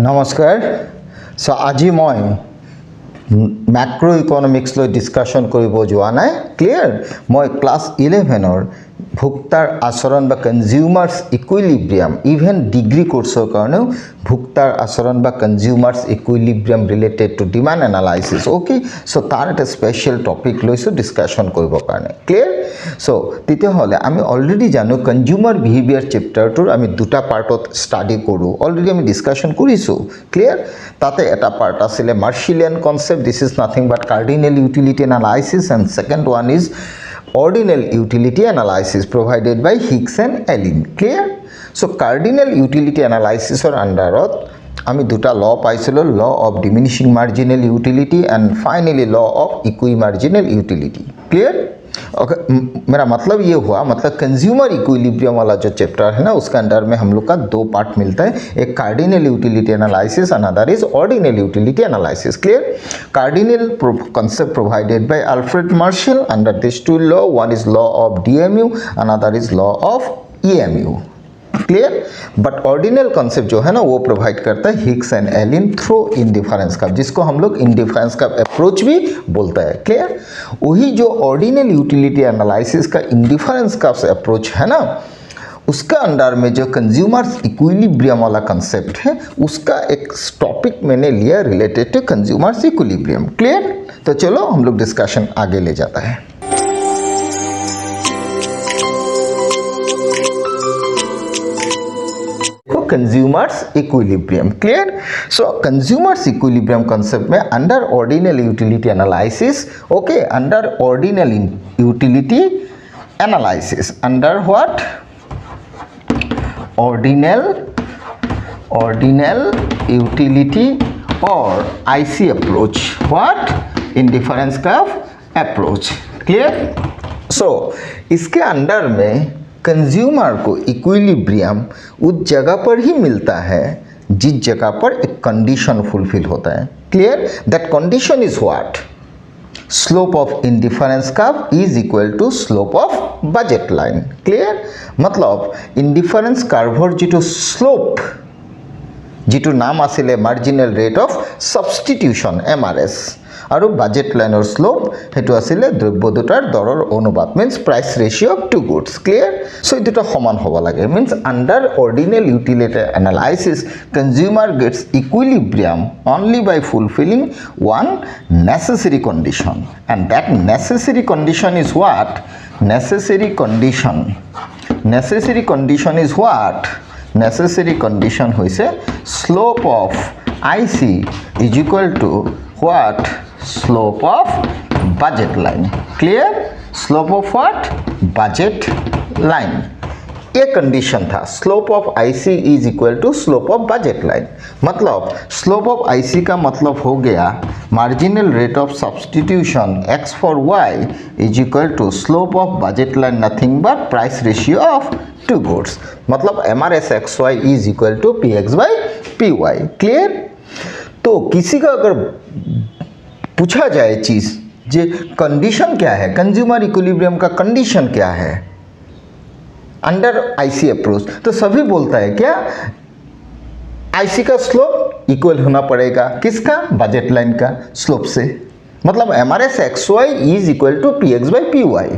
নমস্কাৰ। সো আজি মই ম্যাক্ৰো ইকনমিক্স লৈ ডিসকাশন কৰিব যোৱা নাই। ক্লিয়াৰ? মই ক্লাস 11 ভোক্তাৰ আচৰণ বা কনজিউমাৰ্স ইকুইলিব্ৰিয়াম ইভেন ডিগ্ৰী কোৰ্সৰ কাৰণেও ভোক্তাৰ আচৰণ বা consumer's equilibrium related to demand analysis. Okay, so তাৰ এটা স্পেশাল টপিক লৈছো ডিসকাশন কৰিবৰ কাৰণে। ক্লিয়াৰ? সো তেতিয়াহ'লে আমি অলৰেডি জানো কনজিউমাৰ বিহেভিয়াৰ চেপ্টাৰটোৰ আমি দুটা পাৰ্টত ষ্টাডি কৰোঁ, অলৰেডি আমি ডিসকাশন কৰিছোঁ। ক্লিয়াৰ? তাতে এটা পাৰ্ট আছিলে Marshallian concept, this is nothing but cardinal utility analysis, and second one is ordinal utility analysis provided by Hicks and Allen. Clear? So cardinal utility analysis or underot আমি দুটা law পাইছিলো, law of diminishing marginal utility and finally law of equi marginal utility. Clear? Okay, मेरा मतलब ये हुआ, मतलब consumer equilibrium वाला जो चैप्टर है ना, उसके अंदर में हम लोग का दो पार्ट मिलता है, एक cardinal utility analysis, another is ordinal utility analysis. Clear? Cardinal concept provided by Alfred Marshall under these two law, one is law of DMU, another is law of EMU। Clear? But ordinal concept जो है ना वो provide करता है Hicks and Allen through indifference curve, जिसको हम लोग indifference curve approach भी बोलता है। क्लियर? वही जो ऑर्डिनल यूटिलिटी एनालिसिस का इंडिफरेंस कर्व अप्रोच है ना, उसका अंडर में जो कंज्यूमर्स इक्विलिब्रियम वाला कंसेप्ट है, उसका एक टॉपिक मैंने लिया related to consumer's equilibrium. Clear? तो चलो हम लोग डिस्कशन आगे ले जाता है। Consumers equilibrium. Clear? So consumer's equilibrium concept में under ordinal utility analysis, okay, under ordinal utility analysis, under what? Ordinal utility or IC approach, what? Indifference curve approach. Clear? So इसके अंडर में consumer को equilibrium उस जगह पर ही मिलता है जिस जगह पर एक कंडीशन फुलफिल होता है। Clear? That condition is what? Slope of indifference curve is equal to slope of budget line. Clear? मतलब इंडिफरेंस कर्वर जो स्लोप जिटो नाम आसिले marginal rate of substitution MRS, और बजेट लाइनर स्लोप हेतु आसिले द्रव्य दुटार दरर अनुपात, means price ratio of two goods. Clear? So ये दुटा समान होबा लागे, means under ordinal utility analysis consumer gets equilibrium only by fulfilling one necessary condition, and that necessary condition is what? Necessary condition is what? Necessary condition होइसे slope of IC is equal to what? Slope of budget line. Clear? Slope of what? Budget line. ये condition था, slope of IC is equal to slope of budget line. मतलब slope of IC का मतलब हो गया marginal rate of substitution X for Y is equal to slope of budget line, nothing but price ratio of two goods. मतलब MRS XY is equal to PX by PY। Clear? तो किसी का अगर पूछा जाए चीज जे कंडीशन क्या है, कंज्यूमर इक्विलिब्रियम का कंडीशन क्या है अंडर IC अप्रोच, तो सभी बोलता है क्या? IC का स्लोप इक्वल होना पड़ेगा किसका? बजेट लाइन का स्लोप से। मतलब MRS XY is equal to PX by PY।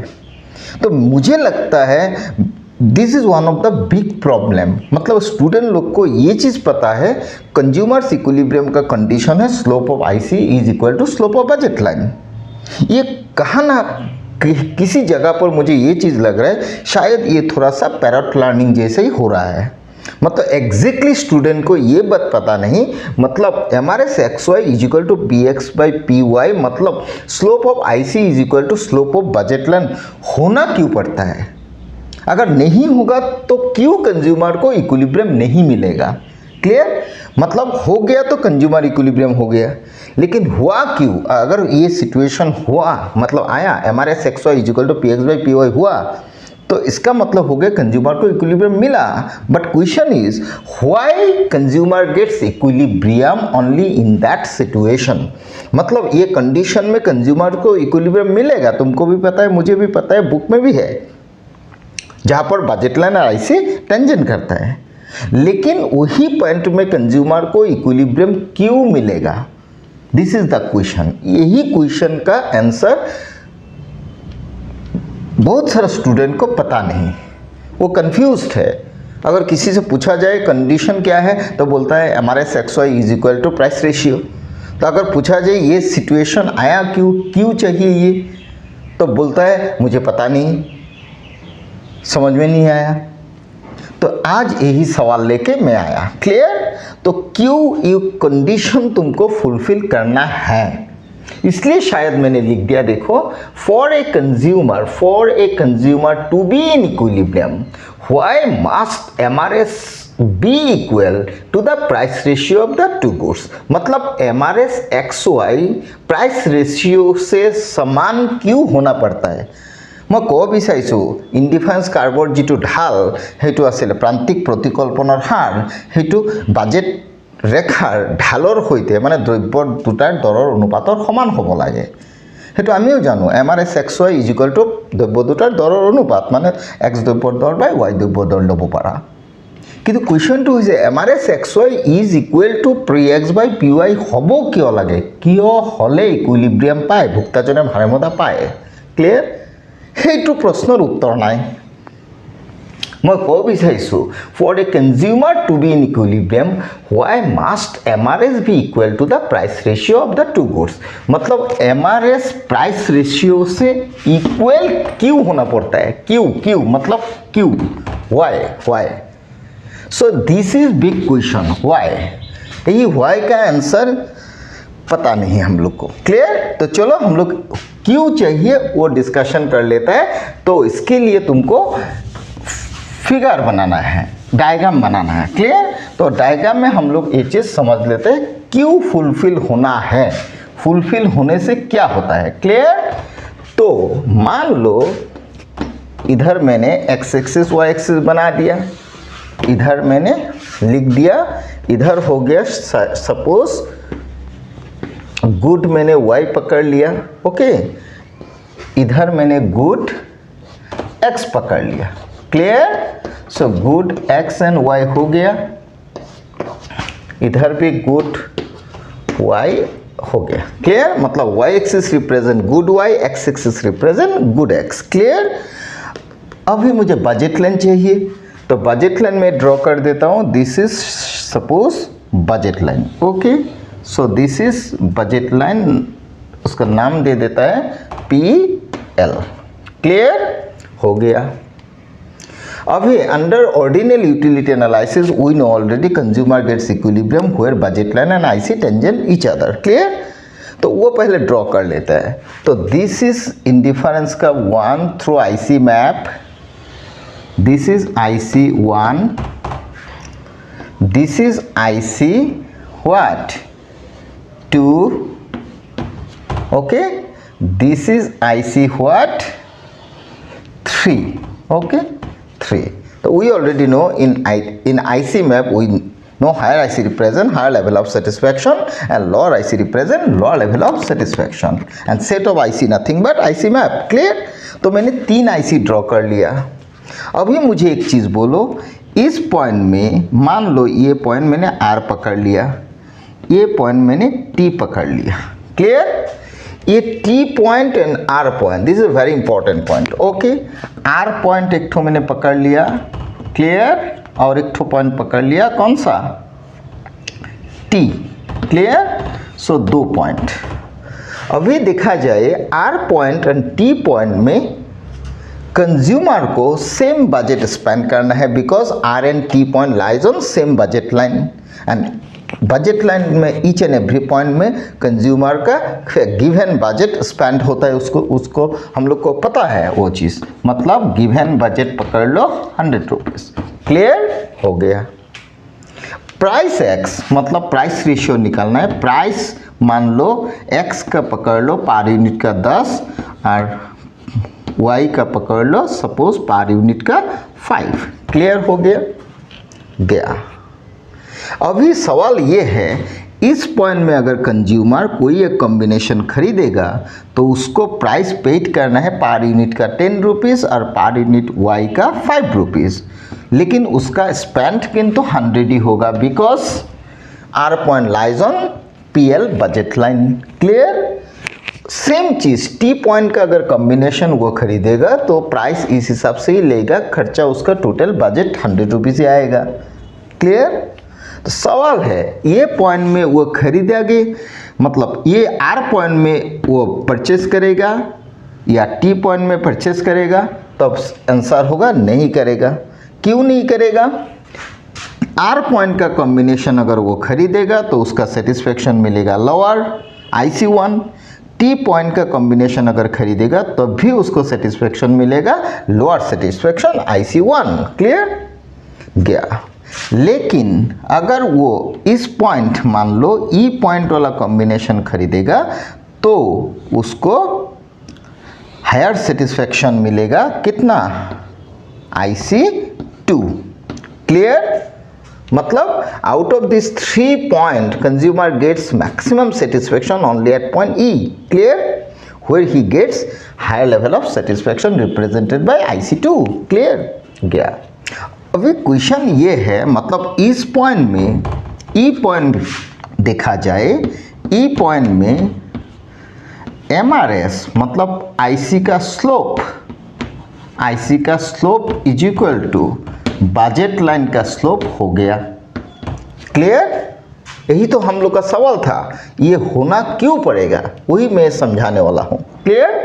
तो मुझे लगता है this is one of the big problem. मतलब स्टूडेंट लोग को ये चीज़ पता है कंज्यूमर्स इक्विलिब्रियम का कंडीशन है slope of IC is equal to slope of budget line. ये कहाँ ना किसी जगह पर मुझे ये चीज़ लग रहा है शायद ये थोड़ा सा पैरट लर्निंग जैसे ही हो रहा है। मतलब एग्जैक्टली स्टूडेंट को ये बात पता नहीं, मतलब MRS XY is equal to PX by PY, मतलब slope of IC is equal to slope of budget line होना क्यों पड़ता है? अगर नहीं होगा तो क्यों कंज्यूमर को इक्विलिब्रियम नहीं मिलेगा? क्लियर? मतलब हो गया तो कंज्यूमर इक्विलिब्रियम हो गया, लेकिन हुआ क्यों? अगर ये सिचुएशन हुआ, मतलब आया MRS XY is equal to PX by PY हुआ, तो इसका मतलब हो गया कंज्यूमर को इक्विलिब्रियम मिला। But question is why consumer gets equilibrium only in that situation? मतलब ये कंडीशन में कंज्यूमर को इक्विलिब्रियम मिलेगा, तुमको भी पता है, मुझे भी पता है, बुक में भी है, जहाँ पर बजेट लाइन और IC टेंजेंट करता है। लेकिन वही पॉइंट में कंज्यूमर को इक्विलिब्रियम क्यों मिलेगा? This is the question. यही क्वेश्चन का आंसर बहुत सारा स्टूडेंट को पता नहीं, वो कंफ्यूज्ड है। अगर किसी से पूछा जाए कंडीशन क्या है तो बोलता है MRS X Y is equal to price ratio. तो अगर पूछा जाए ये सिचुएशन आया क्यों चाहिए ये, तो बोलता है मुझे पता नहीं, समझ में नहीं आया। तो आज यही सवाल लेके मैं आया। क्लियर? तो क्यों ये कंडीशन तुमको फुलफिल करना है, इसलिए शायद मैंने लिख दिया, देखो, for a consumer to be in equilibrium why must MRS be equal to the price ratio of the two goods. मतलब MRS X Y price ratio से समान क्यों होना पड़ता है? मैं कब বিচাৰিছোঁ ইনডিফাৰেঞ্চ কাৰ্ভৰ যিটো ঢাল সেইটো আছিল প্ৰান্তিক প্ৰতিকল্পনাৰ হাৰ, সেইটো বাজেট ৰেখাৰ ঢালৰ সৈতে মানে দ্ৰব্যৰ দুটাৰ দৰৰ অনুপাতৰ সমান হ'ব লাগে। সেইটো আমিও জানো, MRS X Y is equal to দ্ৰব্য দুটাৰ দৰৰ অনুপাত, মানে এক্স দ্ৰব্যৰ দৰ বাই ৱাই দ্ৰব্যৰ দৰ ল'ব পাৰা। কিন্তু কুৱেশ্যনটো হৈছে MRS X Y is equal to P X by P Y হ'ব কিয় লাগে? কিয় হ'লে ইকুইলিব্ৰিয়াম পায়, ভোক্তাজনে ভাৰমতা পায়? ক্লিয়াৰ? সেইটো প্ৰশ্নৰ উত্তৰ নাই। মই ক'ব বিচাৰিছোঁ for a consumer to be in equilibrium why must MRS be equal to the price ratio of the two goods. मतलब एमआरएस प्राइस रेशियो से इक्वल क्यों होना पड़ता है? क्यों मतलब क्यों, why. So this is big question, why. ये व्हाई का आंसर पता नहीं हम लोग को। क्लियर? तो चलो हम लोग क्यों चाहिए वो डिस्कशन कर लेता है। तो इसके लिए तुमको फिगर बनाना है, डायग्राम बनाना है। क्लियर? तो डायग्राम में हम लोग ये चीज़ समझ लेते हैं क्यों फुलफिल होना है, फुलफिल होने से क्या होता है। क्लियर? तो मान लो इधर मैंने एक्स एक्सिस वाई एक्सिस बना दिया, इधर मैंने लिख दिया, इधर हो गया सपोज गुड मैंने y पकड़ लिया, ओके, इधर मैंने गुड x पकड़ लिया। Clear? So good x and y हो गया, इधर भी गुड y हो गया। क्लियर? मतलब y axis represent good y, x axis represent good x। Clear? अभी मुझे बजट लाइन चाहिए, तो बजट लाइन में ड्रॉ कर देता हूँ। This is suppose budget line, okay. So this is budget line, उसका नाम दे देता है PL। क्लियर? हो गया। अभी under ordinal utility analysis we know already consumer gets equilibrium where budget line and IC tangent each other. Clear? तो वो पहले ड्रॉ कर लेता है। तो दिस इज इंडिफरेंस का 1 through IC map, this is IC1, this is IC what 2, okay, this is IC what 3, okay, 3. So we already know in IC map we know higher IC represent higher level of satisfaction and lower IC represent lower level of satisfaction and set of IC nothing but IC map. Clear? तो मैंने 3 IC draw कर लिया। अभी मुझे एक चीज़ बोलो, इस point में मान लो ये पॉइंट मैंने R पकड़ लिया, ये पॉइंट मैंने T पकड़ लिया। क्लियर? ये T point and R point, this is very important point. Okay, R point एक ठो मैंने पकड़ लिया, क्लियर, और एक ठो पॉइंट पकड़ लिया, कौन सा? T। क्लियर? सो 2 पॉइंट। अभी देखा जाए R point and T point में कंज्यूमर को सेम बजट स्पेंड करना है because R and T point lies on same budget line and budget line में ईच एंड एवरी पॉइंट में कंज्यूमर का गिवन बजट स्पेंड होता है, उसको हम लोग को पता है वो चीज़। मतलब गिवन बजट पकड़ लो 100 रुपीज़। क्लियर? हो गया। प्राइस एक्स मतलब प्राइस रेशियो निकालना है। प्राइस मान लो एक्स का पकड़ लो पर यूनिट का 10 और वाई का पकड़ लो सपोज पर यूनिट का 5। क्लियर? हो गया। अभी सवाल ये है, इस पॉइंट में अगर कंज्यूमर कोई एक कॉम्बिनेशन खरीदेगा तो उसको प्राइस पेड करना है पर यूनिट का 10 रुपीज़ और पर यूनिट वाई का 5 रुपीज़। लेकिन उसका स्पेंड किंतु 100 ही होगा, because R point lies on PL budget line. Clear? Same चीज़ टी पॉइंट का अगर कॉम्बिनेशन वो खरीदेगा तो प्राइस इस हिसाब से ही लेगा, खर्चा उसका टोटल बजट 100 रुपीज़ ही आएगा। क्लियर? तो सवाल है ये पॉइंट में वो खरीदेंगे, मतलब ये आर पॉइंट में वो परचेस करेगा या टी पॉइंट में परचेस करेगा, तब आंसर होगा नहीं करेगा। क्यों नहीं करेगा? आर पॉइंट का कॉम्बिनेशन अगर वो खरीदेगा तो उसका सेटिस्फेक्शन मिलेगा लोअर IC1, टी पॉइंट का कॉम्बिनेशन अगर खरीदेगा तो भी उसको सेटिस्फेक्शन मिलेगा लोअर सेटिस्फेक्शन IC1। क्लियर गया? लेकिन अगर वो इस पॉइंट मान लो ई पॉइंट वाला कॉम्बिनेशन खरीदेगा तो उसको हायर सेटिस्फेक्शन मिलेगा, कितना? IC2। क्लियर? मतलब out of this 3 point consumer gets maximum satisfaction only at point E। Clear? where he gets higher level of satisfaction represented by IC2। Clear गया? अभी क्वेश्चन ये है, मतलब इस पॉइंट में ई पॉइंट देखा जाए, ई पॉइंट में MRS मतलब IC का स्लोप, IC का slope is equal to budget line का स्लोप हो गया। क्लियर? यही तो हम लोग का सवाल था, ये होना क्यों पड़ेगा, वही मैं समझाने वाला हूँ। क्लियर?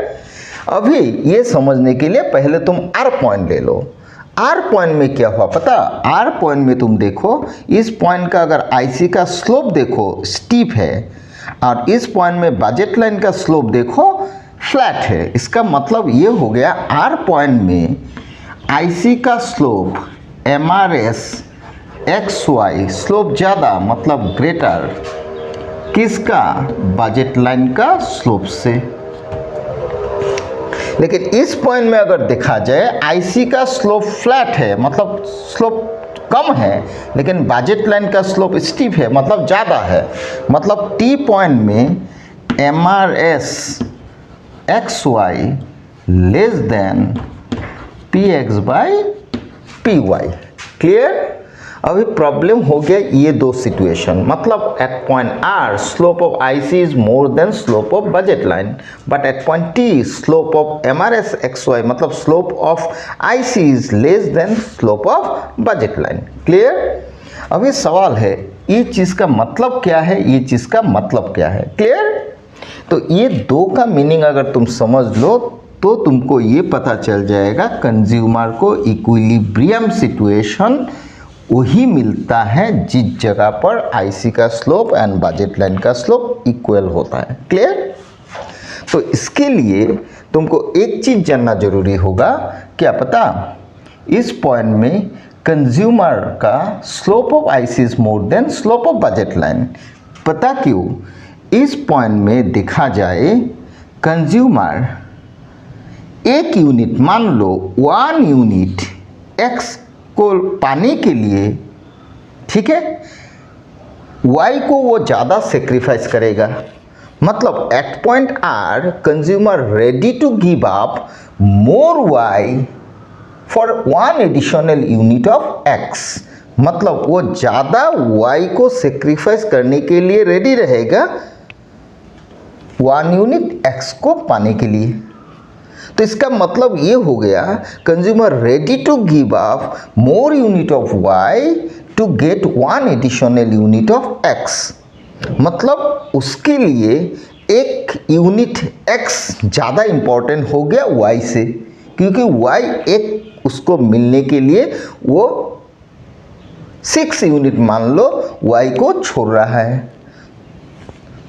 अभी ये समझने के लिए पहले तुम आर पॉइंट ले लो। आर पॉइंट में क्या हुआ पता? आर पॉइंट में तुम देखो, इस पॉइंट का अगर IC का स्लोप देखो स्टीप है और इस पॉइंट में बजट लाइन का स्लोप देखो फ्लैट है। इसका मतलब ये हो गया आर पॉइंट में IC का स्लोप MRS XY स्लोप ज़्यादा, मतलब ग्रेटर किसका? बजट लाइन का स्लोप से। लेकिन इस पॉइंट में अगर देखा जाए IC का स्लोप फ्लैट है, मतलब स्लोप कम है, लेकिन बजट लाइन का स्लोप स्टीप है, मतलब ज़्यादा है। मतलब टी पॉइंट में MRS XY less than PX by PY। Clear? अभी प्रॉब्लम हो गया ये दो सिचुएशन, मतलब at point R slope of IC is more than slope of budget line, but at point T slope of MRS XY मतलब slope of IC is less than slope of budget line. Clear? अभी सवाल है ये चीज़ का मतलब क्या है, ये चीज़ का मतलब क्या है। क्लियर? तो ये दो का मीनिंग अगर तुम समझ लो तो तुमको ये पता चल जाएगा कंज्यूमर को इक्विलिब्रियम सिचुएशन वही मिलता है जिस जगह पर IC का स्लोप एंड बजट लाइन का स्लोप इक्वल होता है। क्लियर? तो इसके लिए तुमको एक चीज़ जानना जरूरी होगा, क्या पता? इस पॉइंट में कंज्यूमर का slope of IC is more than slope of budget line. पता क्यों? इस पॉइंट में देखा जाए कंज्यूमर एक यूनिट, मान लो 1 यूनिट X को पाने के लिए, ठीक है, Y को वो ज़्यादा सेक्रीफाइस करेगा। मतलब at point R consumer ready to give up more Y for 1 additional unit of X। मतलब वो ज़्यादा Y को सेक्रीफाइस करने के लिए रेडी रहेगा 1 यूनिट X को पाने के लिए। तो इसका मतलब ये हो गया consumer ready to give up more unit of Y to get 1 additional unit of X। मतलब उसके लिए एक यूनिट X ज़्यादा इम्पोर्टेंट हो गया Y से, क्योंकि Y एक उसको मिलने के लिए वो 6 यूनिट मान लो Y को छोड़ रहा है।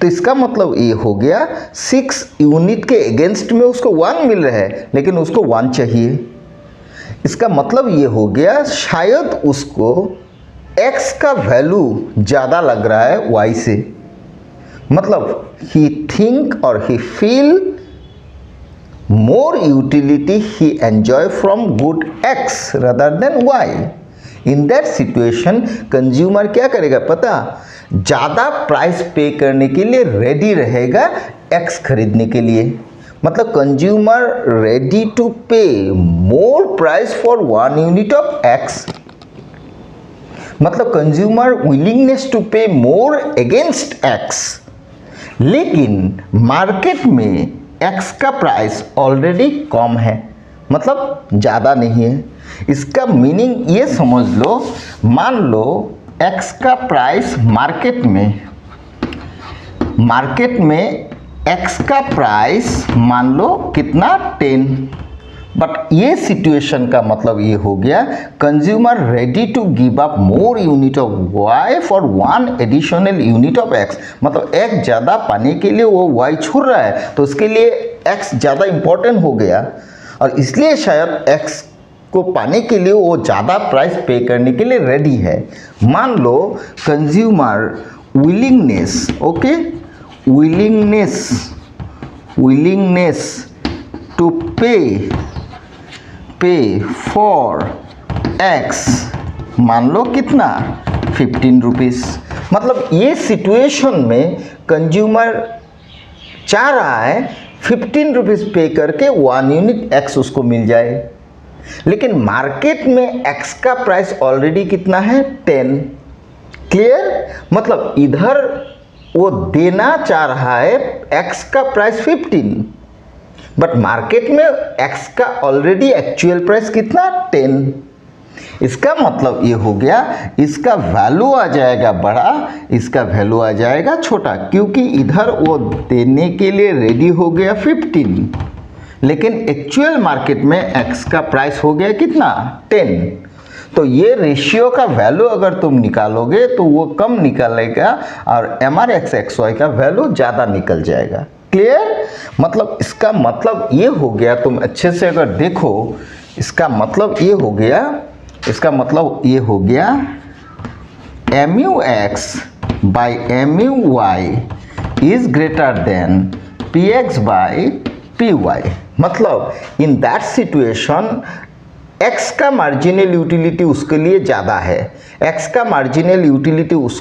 तो इसका मतलब ये हो गया 6 यूनिट के अगेंस्ट में उसको 1 मिल रहा है, लेकिन उसको 1 चाहिए। इसका मतलब ये हो गया शायद उसको X का वैल्यू ज़्यादा लग रहा है Y से। मतलब ही थिंक और he feel more utility he enjoy from good X rather than Y। In that situation consumer क्या करेगा पता? ज़्यादा प्राइस पे करने के लिए रेडी रहेगा X खरीदने के लिए। मतलब consumer ready to pay more price for 1 unit of X। मतलब consumer willingness to pay more against x, लेकिन मार्केट में एक्स का प्राइस ऑलरेडी कम है, मतलब ज़्यादा नहीं है। इसका मीनिंग ये समझ लो, मान लो एक्स का प्राइस मार्केट में एक्स का प्राइस मान लो कितना 10, बट ये सिचुएशन का मतलब ये हो गया consumer ready to give up more unit of Y for one additional unit of X, मतलब एक्स ज़्यादा पाने के लिए वो वाई छोड़ रहा है, तो उसके लिए एक्स ज़्यादा इम्पोर्टेंट हो गया और इसलिए शायद एक्स को पाने के लिए वो ज़्यादा प्राइस पे करने के लिए रेडी है। मान लो consumer willingness, okay, willingness to pay for X, मान लो कितना 15 रुपीज़, मतलब ये सिचुएशन में कंज्यूमर चाह रहा है 15 रुपीज़ पे करके 1 यूनिट एक्स उसको मिल जाए, लेकिन मार्केट में एक्स का प्राइस ऑलरेडी कितना है 10। क्लियर, मतलब इधर वो देना चाह रहा है एक्स का प्राइस 15, बट मार्केट में एक्स का ऑलरेडी एक्चुअल प्राइस कितना 10। इसका मतलब ये हो गया इसका वैल्यू आ जाएगा बड़ा, इसका वैल्यू आ जाएगा छोटा, क्योंकि इधर वो देने के लिए रेडी हो गया 15, लेकिन एक्चुअल मार्केट में एक्स का प्राइस हो गया कितना 10। तो ये रेशियो का वैल्यू अगर तुम निकालोगे तो वो कम निकलेगा और MRXXY का वैल्यू ज़्यादा निकल जाएगा। क्लियर, मतलब इसका मतलब ये हो गया, तुम अच्छे से अगर देखो इसका मतलब ये हो गया MUX by MUY is greater than PX by PY, मतलब इन दैट सिचुएशन एक्स का मार्जिनल यूटिलिटी उसके लिए ज़्यादा है, एक्स का मार्जिनल यूटिलिटी उस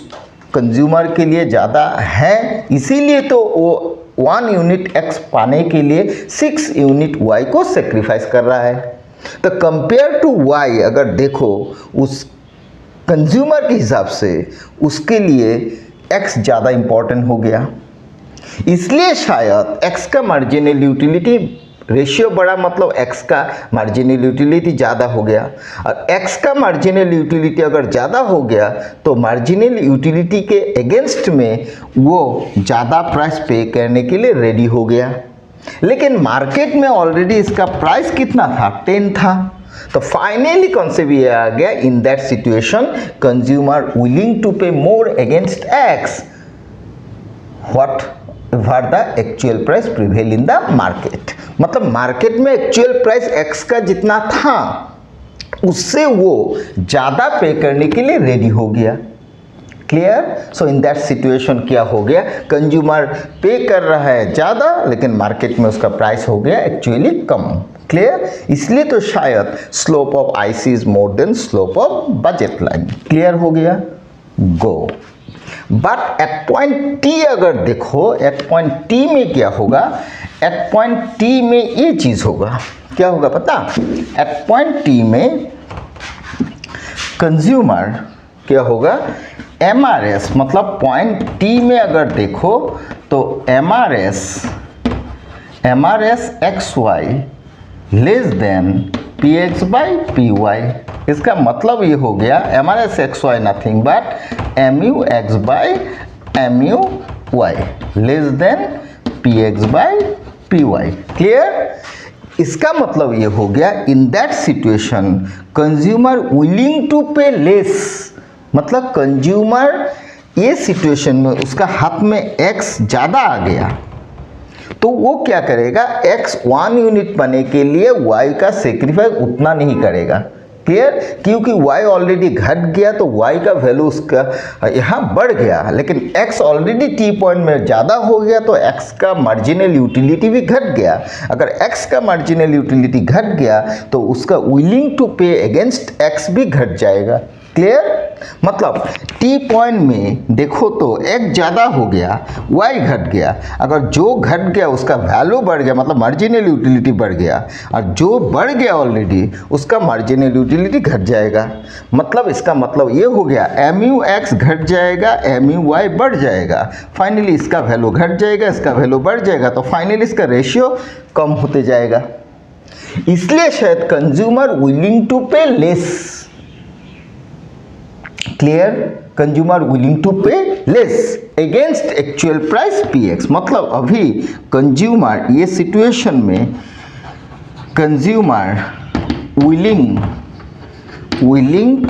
कंज्यूमर के लिए ज़्यादा है, इसीलिए तो वो 1 यूनिट एक्स पाने के लिए 6 यूनिट वाई को सेक्रीफाइस कर रहा है। तो कंपेयर टू वाई अगर देखो उस कंज्यूमर के हिसाब से उसके लिए एक्स ज़्यादा इम्पोर्टेंट हो गया, इसलिए शायद एक्स का मार्जिनल यूटिलिटी रेशियो बड़ा, मतलब एक्स का मार्जिनल यूटिलिटी ज़्यादा हो गया, और एक्स का मार्जिनल यूटिलिटी अगर ज़्यादा हो गया तो मार्जिनल यूटिलिटी के अगेंस्ट में वो ज़्यादा प्राइस पे करने के लिए रेडी हो गया, लेकिन मार्केट में ऑलरेडी इसका प्राइस कितना था 10 था। तो फाइनली कॉन्सेप्ट ये आ गया, in that situation consumer willing to pay more against X what the actual price prevail in the market, मतलब मार्केट में एक्चुअल प्राइस एक्स का जितना था उससे वो ज़्यादा पे करने के लिए रेडी हो गया। Clear, so in that situation क्या हो गया, कंज्यूमर पे कर रहा है ज़्यादा, लेकिन मार्केट में उसका प्राइस हो गया एक्चुअली कम। क्लियर, इसलिए तो शायद slope of IC is more than slope of budget line. Clear हो गया, गो। बट एट पॉइंट टी अगर देखो, एट पॉइंट टी में क्या होगा, एट पॉइंट टी में ये चीज़ होगा, क्या होगा पता, एट पॉइंट टी में कंज्यूमर क्या होगा, MRS, मतलब पॉइंट टी में अगर देखो तो MRS XY less than PX by PY, इसका मतलब ये हो गया MRS XY nothing but MUX by MUY less than PX by PY। Clear, इसका मतलब ये हो गया in that situation consumer willing to pay less, मतलब कंज्यूमर ये सिचुएशन में उसका हाथ में एक्स ज़्यादा आ गया तो वो क्या करेगा, एक्स 1 यूनिट पाने के लिए वाई का सेक्रीफाइस उतना नहीं करेगा। क्लियर, क्योंकि y ऑलरेडी घट गया तो y का वैल्यू उसका यहाँ बढ़ गया, लेकिन x ऑलरेडी टी पॉइंट में ज़्यादा हो गया तो x का मार्जिनल यूटिलिटी भी घट गया। अगर x का मार्जिनल यूटिलिटी घट गया तो उसका विलिंग टू पे अगेंस्ट x भी घट जाएगा। क्लियर? मतलब टी पॉइंट में देखो तो x ज़्यादा हो गया, y घट गया। अगर जो घट गया उसका वैल्यू बढ़ गया, मतलब मार्जिनल यूटिलिटी बढ़ गया, और जो बढ़ गया ऑलरेडी उसका मार्जिनल यूटिलिटी घट जाएगा। मतलब इसका मतलब ये हो गया mu x घट जाएगा, mu y बढ़ जाएगा। फाइनली इसका वैल्यू घट जाएगा, इसका वैल्यू बढ़ जाएगा, तो फाइनली इसका रेशियो कम होते जाएगा। इसलिए शायद consumer willing to pay less. Clear? Consumer willing to pay less against actual price px। मतलब अभी कंज्यूमर, ये सिचुएशन में कंज्यूमर विलिंग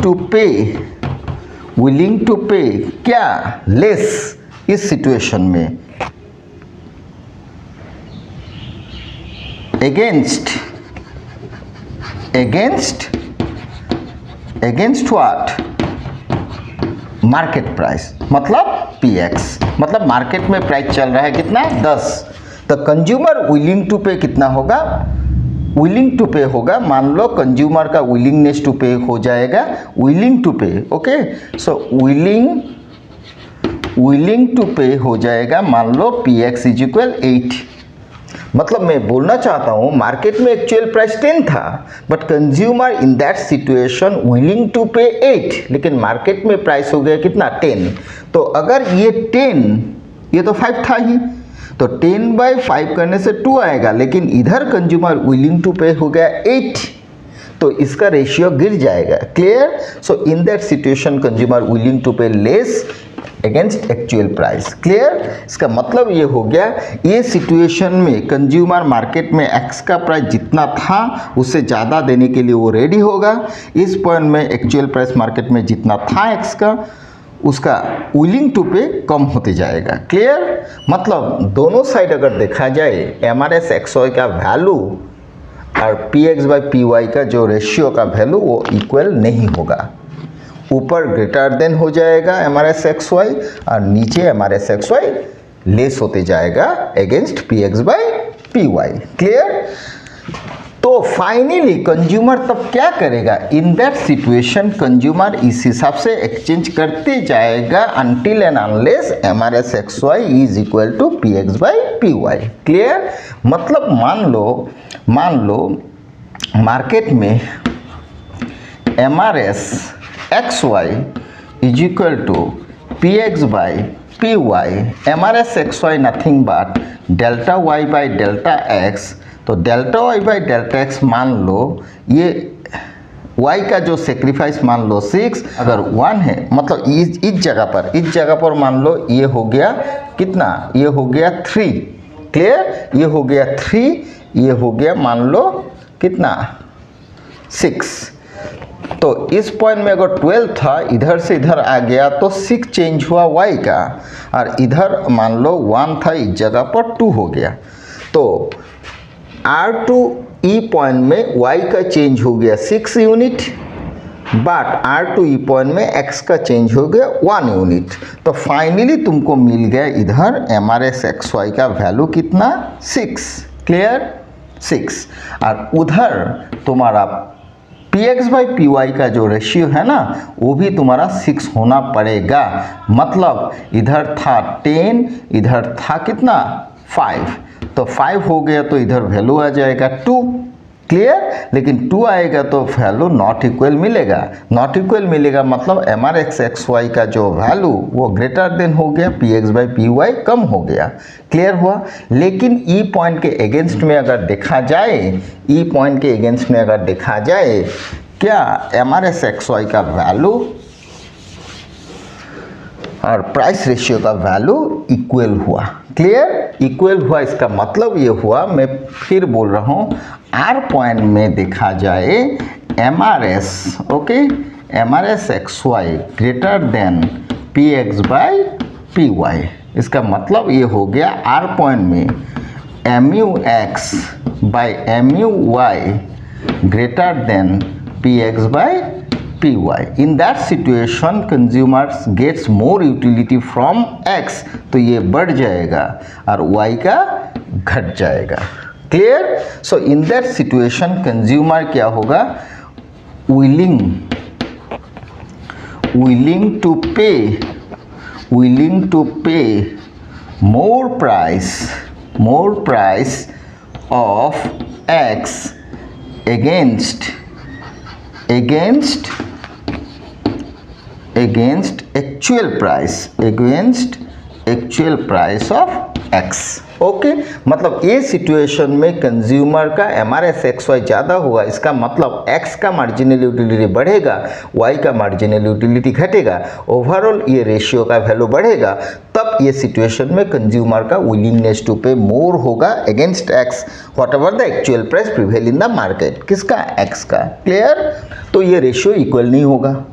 टू पे क्या? लेस। इस सिचुएशन में अगेंस्ट व्हाट? मार्केट प्राइस, मतलब px। मतलब मार्केट में प्राइस चल रहा है कितना? 10। तो कंज्यूमर विलिंग टू पे कितना होगा? विलिंग टू पे होगा, मान लो कंज्यूमर का विलिंगनेस टू पे हो जाएगा विलिंग टू पे। ओके, सो विलिंग टू पे हो जाएगा, मान लो px इज इक्वल 8। मतलब मैं बोलना चाहता हूँ मार्केट में एक्चुअल प्राइस 10 था, but consumer in that situation willing to pay 8, लेकिन मार्केट में प्राइस हो गया कितना? 10। तो अगर ये 10, ये तो 5 था ही, तो 10/5 करने से 2 आएगा, लेकिन इधर कंज्यूमर विलिंग टू पे हो गया 8, तो इसका रेशियो गिर जाएगा। Clear? So in that situation consumer willing to pay less against actual price. Clear? इसका मतलब ये हो गया, ये सिचुएशन में कंज्यूमर मार्केट में एक्स का प्राइस जितना था उससे ज़्यादा देने के लिए वो रेडी होगा। इस पॉइंट में एक्चुअल प्राइस मार्केट में जितना था एक्स का, उसका विलिंग टू पे कम होते जाएगा। क्लियर? मतलब दोनों साइड अगर देखा जाए एमआरएस एक्सवाई का वैल्यू और px/py का जो रेशियो का वैल्यू वो इक्वल नहीं होगा। ऊपर ग्रेटर देन हो जाएगा एमआरएस एक्सवाई और नीचे एमआरएस एक्सवाई लेस होते जाएगा अगेंस्ट px/py। क्लियर? तो फाइनली कंज्यूमर तब क्या करेगा? इन दैट सिचुएशन कंज्यूमर इस हिसाब से एक्सचेंज करते जाएगा until and unless MRS XY is equal to px/py। Clear? मतलब मान लो मार्केट में MRS XY is equal to px/py। MRS XY nothing but delta y by delta x। तो delta y by delta x मान लो, ये y का जो sacrifice मान लो 6, अगर 1 है, मतलब इस जगह पर मान लो ये हो गया कितना? ये हो गया 3। क्लियर? ये हो गया 3, ये हो गया मान लो कितना? 6। तो इस पॉइंट में अगर 12 था, इधर से इधर आ गया तो 6 चेंज हुआ y का, और इधर मान लो 1 था, इस जगह पर 2 हो गया। तो R2E पॉइंट में y का चेंज हो गया 6 यूनिट, बट R2E पॉइंट में x का चेंज हो गया 1 यूनिट। तो फाइनली तुमको मिल गया इधर एमआरएस XY का वैल्यू कितना? 6। क्लियर? 6। और उधर तुम्हारा px/py का जो रेशियो है ना, वो भी तुम्हारा 6 होना पड़ेगा। मतलब इधर था 10, इधर था कितना? 5। तो 5 हो गया तो इधर वैल्यू आ जाएगा 2। क्लियर? लेकिन 2 आएगा तो वैल्यू नॉट इक्वल मिलेगा। नॉट इक्वल मिलेगा मतलब एमआरएस XY का जो वैल्यू वो ग्रेटर देन हो गया, px/py कम हो गया। क्लियर हुआ? लेकिन ई पॉइंट के अगेंस्ट में अगर देखा जाए, क्या एमआरएस XY का वैल्यू और प्राइस रेशियो का वैल्यू इक्वल हुआ। क्लियर? इक्वल हुआ, इसका मतलब ये हुआ, मैं फिर बोल रहा हूँ, आर पॉइंट में देखा जाए MRS, okay, MRS XY greater then px/py। इसका मतलब ये हो गया आर पॉइंट में mu(x/mu(y) greater than px/py। In that situation consumers gets more utility from x, तो ये बढ़ जाएगा और y का घट जाएगा। Clear? So in that situation consumer क्या होगा? willing to pay more price of X against actual price of X। Okay, मतलब ये सिचुएशन में कंज्यूमर का MRS XY ज़्यादा हुआ, इसका मतलब X का मार्जिनल यूटिलिटी बढ़ेगा, Y का मार्जिनल यूटिलिटी घटेगा, ओवरऑल ये रेशियो का वैल्यू बढ़ेगा, तब ये सिचुएशन में कंज्यूमर का विलिंगनेस टू पे मोर होगा against X whatever the actual price prevail in the market. किसका? X का। क्लियर? तो ये रेशियो इक्वल नहीं होगा।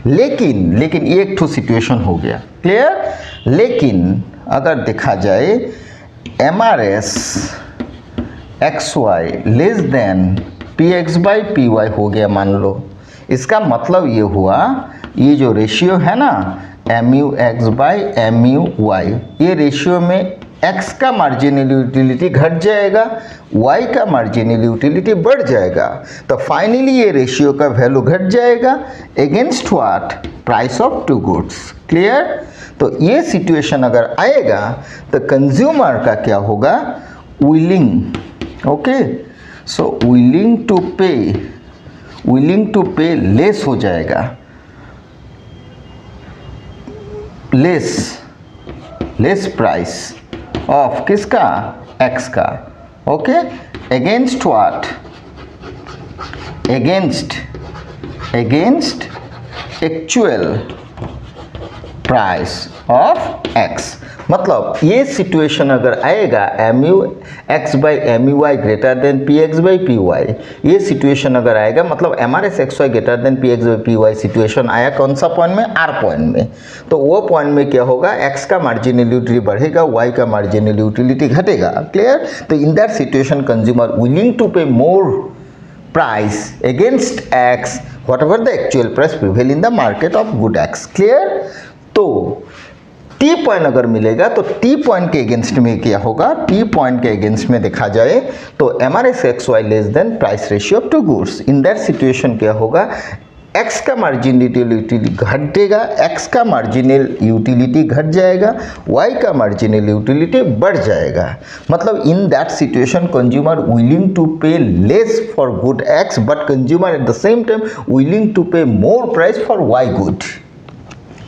लेकिन ये एक ठो सिचुएशन हो गया। क्लियर? लेकिन अगर देखा जाए MRS XY less than PX by PY हो गया मान लो, इसका मतलब ये हुआ ये जो रेशियो है ना MUX बाई MUY, ये रेशियो में X का मार्जिनल यूटिलिटी घट जाएगा, Y का मार्जिनल यूटिलिटी बढ़ जाएगा, तो फाइनली ये रेशियो का वैल्यू घट जाएगा against what? Price of two goods. Clear? तो ये सिचुएशन अगर आएगा तो कंज्यूमर का क्या होगा? Willing, okay, so willing to pay less हो जाएगा, लेस प्राइस ऑफ किसका? X का। Okay, against what? Against actual price of X। मतलब ये सिचुएशन अगर आएगा MUX by MUY greater than PX by PY, ये सिचुएशन अगर आएगा मतलब MRS XY greater than PX by PY situation आया कौन सा पॉइंट में? R पॉइंट में। तो वो पॉइंट में क्या होगा? X का मार्जिनल यूटिलिटी बढ़ेगा, Y का मार्जिनल यूटिलिटी घटेगा। क्लियर? तो in that situation consumer willing to pay more price against X whatever the actual price prevail in the market of good X। Clear? तो T point अगर मिलेगा तो T point के against में क्या होगा? T पॉइंट के against में देखा जाए तो MRS XY less than price ratio of two goods. In that situation क्या होगा? X का मार्जिनल यूटिलिटी घटेगा, X का मार्जिनल यूटिलिटी घट जाएगा, Y का मार्जिनल यूटिलिटी बढ़ जाएगा। मतलब in that situation consumer willing to pay less for good X but consumer at the same time willing to pay more price for Y good.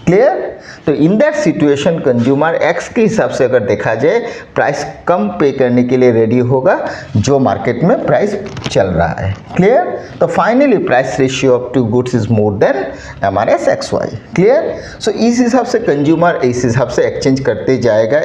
Clear? तो in that situation consumer X के हिसाब से अगर देखा जाए price कम पे करने के लिए रेडी होगा जो मार्केट में प्राइस चल रहा है। क्लियर? तो finally price ratio of two goods is more than MRS XY। Clear? So इस हिसाब से कंज्यूमर इस हिसाब से एक्सचेंज करते जाएगा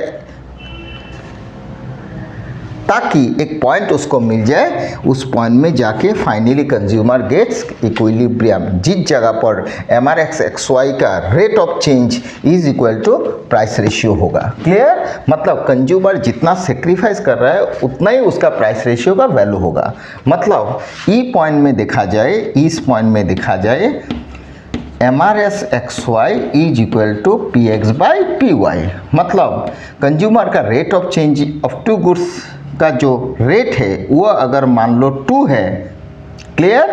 ताकि एक पॉइंट उसको मिल जाए, उस पॉइंट में जाके फाइनली कंज्यूमर गेट्स इक्विलिब्रियम, जिस जगह पर MRS XY का rate of change is equal to price ratio होगा। क्लियर? मतलब कंज्यूमर जितना सेक्रीफाइस कर रहा है उतना ही उसका प्राइस रेशियो का वैल्यू होगा। मतलब ई पॉइंट में देखा जाए, इस पॉइंट में देखा जाए MRS XY is equal to PX by PY। मतलब कंज्यूमर का rate of change of two goods का जो रेट है वो अगर मान लो 2 है, क्लियर,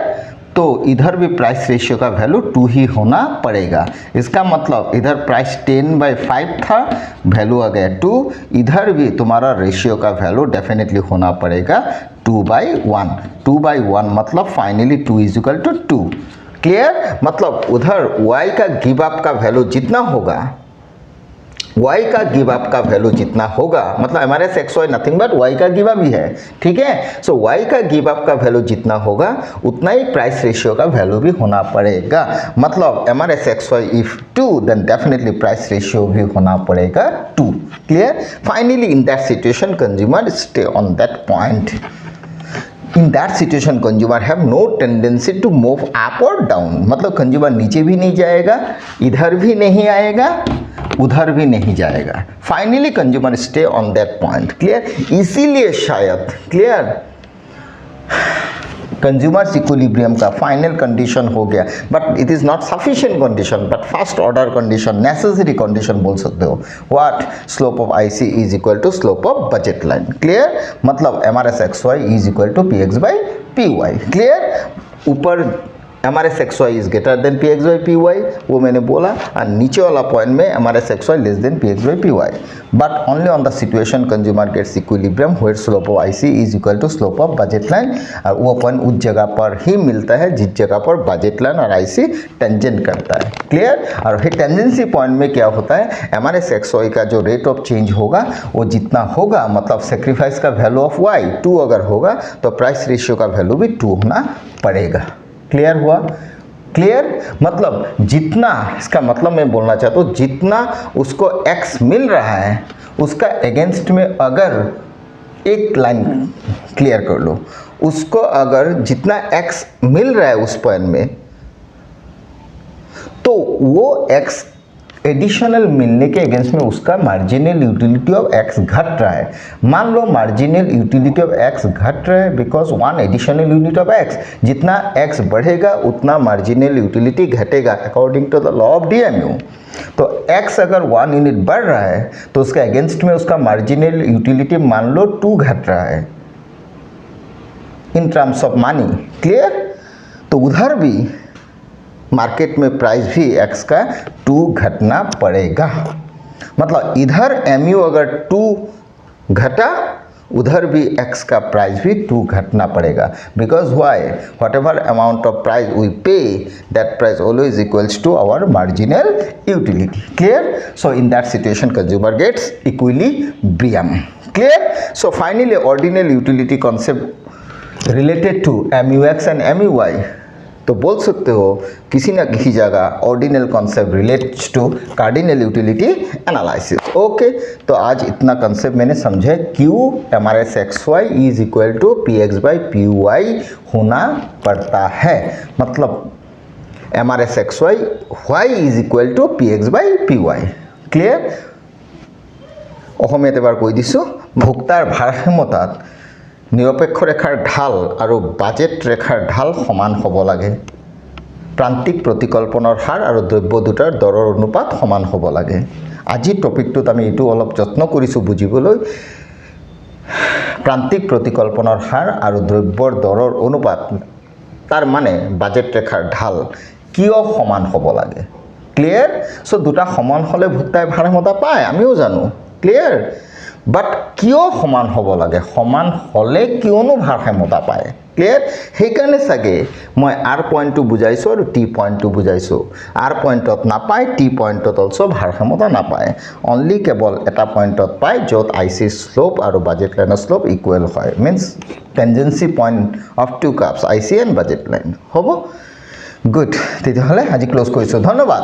तो इधर भी प्राइस रेशियो का वैल्यू 2 ही होना पड़ेगा। इसका मतलब इधर प्राइस 10/5 था, वैल्यू आ गया 2, इधर भी तुम्हारा रेशियो का वैल्यू डेफिनेटली होना पड़ेगा 2/1। 2/1 मतलब finally 2 is equal to 2। Clear? मतलब उधर Y का गिव अप का वैल्यू जितना होगा, Y का गिव अप का वैल्यू जितना होगा, मतलब हमारे XY नथिंग बट Y का गिव अप ही है। ठीक है? सो Y का गिव अप का वैल्यू जितना होगा उतना ही प्राइस रेशियो का वैल्यू भी होना पड़ेगा। मतलब MRS XY if 2 then definitely price ratio भी होना पड़ेगा 2। Clear? Finally in that situation consumer stay on that point. In that situation consumer have no tendency to move up और डाउन। मतलब कंज्यूमर नीचे भी नहीं जाएगा, इधर भी नहीं आएगा, उधर भी नहीं जाएगा। Finally consumer stay on that point. Clear? इसीलिए शायद, क्लियर, कंज्यूमर्स इक्विलिब्रियम का फाइनल कंडीशन हो गया, but it is not sufficient condition but first order condition, necessary condition बोल सकते हो। What? Slope of IC is equal to slope of budget line. Clear? मतलब MRS XY is equal to PX by PY। Clear? ऊपर M R S x Y is greater than P x by P Y, वो मैंने बोला, और नीचे वाला point में M R S x Y less than P x by P Y, but only on the situation consumer gets equilibrium where slope of I C is equal to slope of budget line, और वो point उस जगह पर ही मिलता है जिस जगह पर बजट लाइन और आई सी टेंजेंट करता है। क्लियर? और ये टेंजेंसी पॉइंट में क्या होता है, M R S x Y का जो रेट ऑफ चेंज होगा वो जितना होगा, मतलब सेक्रीफाइस का वैल्यू ऑफ वाई 2 अगर होगा तो प्राइस रेशियो का वैल्यू भी 2 होना पड़ेगा। क्लियर हुआ? क्लियर? मतलब जितना, इसका मतलब मैं बोलना चाहता हूँ, जितना उसको x मिल रहा है उसका अगेंस्ट में अगर एक लाइन क्लियर कर लो, उसको अगर जितना x मिल रहा है उस पॉइंट में, तो वो x एडिशनल मिलने के अगेंस्ट में उसका मार्जिनल यूटिलिटी ऑफ x घट रहा है। मान लो मार्जिनल यूटिलिटी ऑफ x घट रहा है because 1 additional unit of x, जितना x बढ़ेगा उतना मार्जिनल यूटिलिटी घटेगा according to the law of DMU. तो x अगर 1 यूनिट बढ़ रहा है तो उसका अगेंस्ट में उसका मार्जिनल यूटिलिटी मान लो 2 घट रहा है in terms of money. Clear? तो उधर भी मार्केट में प्राइस भी x का 2 घटना पड़ेगा, मतलब इधर mu अगर 2 घटा उधर भी x का प्राइस भी 2 घटना पड़ेगा, because Y, whatever amount of price we pay that price always equals to our marginal utility. Clear? So in that situation consumer gets equilibrium. Clear? So finally ordinal utility concept related to MUX and MUY, तो बोल सकते हो किसी ना किसी जगह ordinal concept relates to cardinal utility analysis. Okay, तो आज इतना कॉन्सेप्ट मैंने समझे, क्यों M R S x Y is equal to P x by P y होना पड़ता है, मतलब M R S x y y is equal to P x by P y. Clear? অসমীয়াত এবাৰ কৈ দিছোঁ, ভোক্তাৰ ভাৰসাম্যতাত নিৰপেক্ষ ৰেখাৰ ঢাল আৰু বাজেট ৰেখাৰ ঢাল সমান হ'ব লাগে, প্ৰান্তিক প্ৰতিকল্পনৰ হাৰ আৰু দ্ৰব্য দুটাৰ দৰৰ অনুপাত সমান হ'ব লাগে। আজিৰ টপিকটোত আমি এইটো অলপ যত্ন কৰিছোঁ বুজিবলৈ, প্ৰান্তিক প্ৰতিকল্পনৰ হাৰ আৰু দ্ৰব্যৰ দৰৰ অনুপাত, তাৰ মানে বাজেট ৰেখাৰ ঢাল কিয় সমান হ'ব লাগে। ক্লিয়াৰ? চ' দুটা সমান হ'লে ভোক্তাই ভাৰসাম্যতা পায়, আমিও জানো। ক্লিয়াৰ? বাট কিয় সমান হ'ব লাগে, সমান হ'লে কিয়নো ভাৰসাম্যতা পায়। ক্লিয়াৰ? সেইকাৰণে চাগে মই আৰ পইণ্টটো বুজাইছোঁ আৰু টি পইণ্টটো বুজাইছোঁ। আৰ পইণ্টত নাপায়, টি পইণ্টত অলছ' ভাৰসাম্যতা নাপায়, অনলি কেৱল এটা পইণ্টত পায় য'ত আই চি শ্লোপ আৰু বাজেট লাইনৰ শ্লোপ ইকুৱেল হয়, means tangency point of 2 curves I C and budget line. হ'ব? গুড, তেতিয়াহ'লে আজি ক্ল'জ কৰিছোঁ। ধন্যবাদ।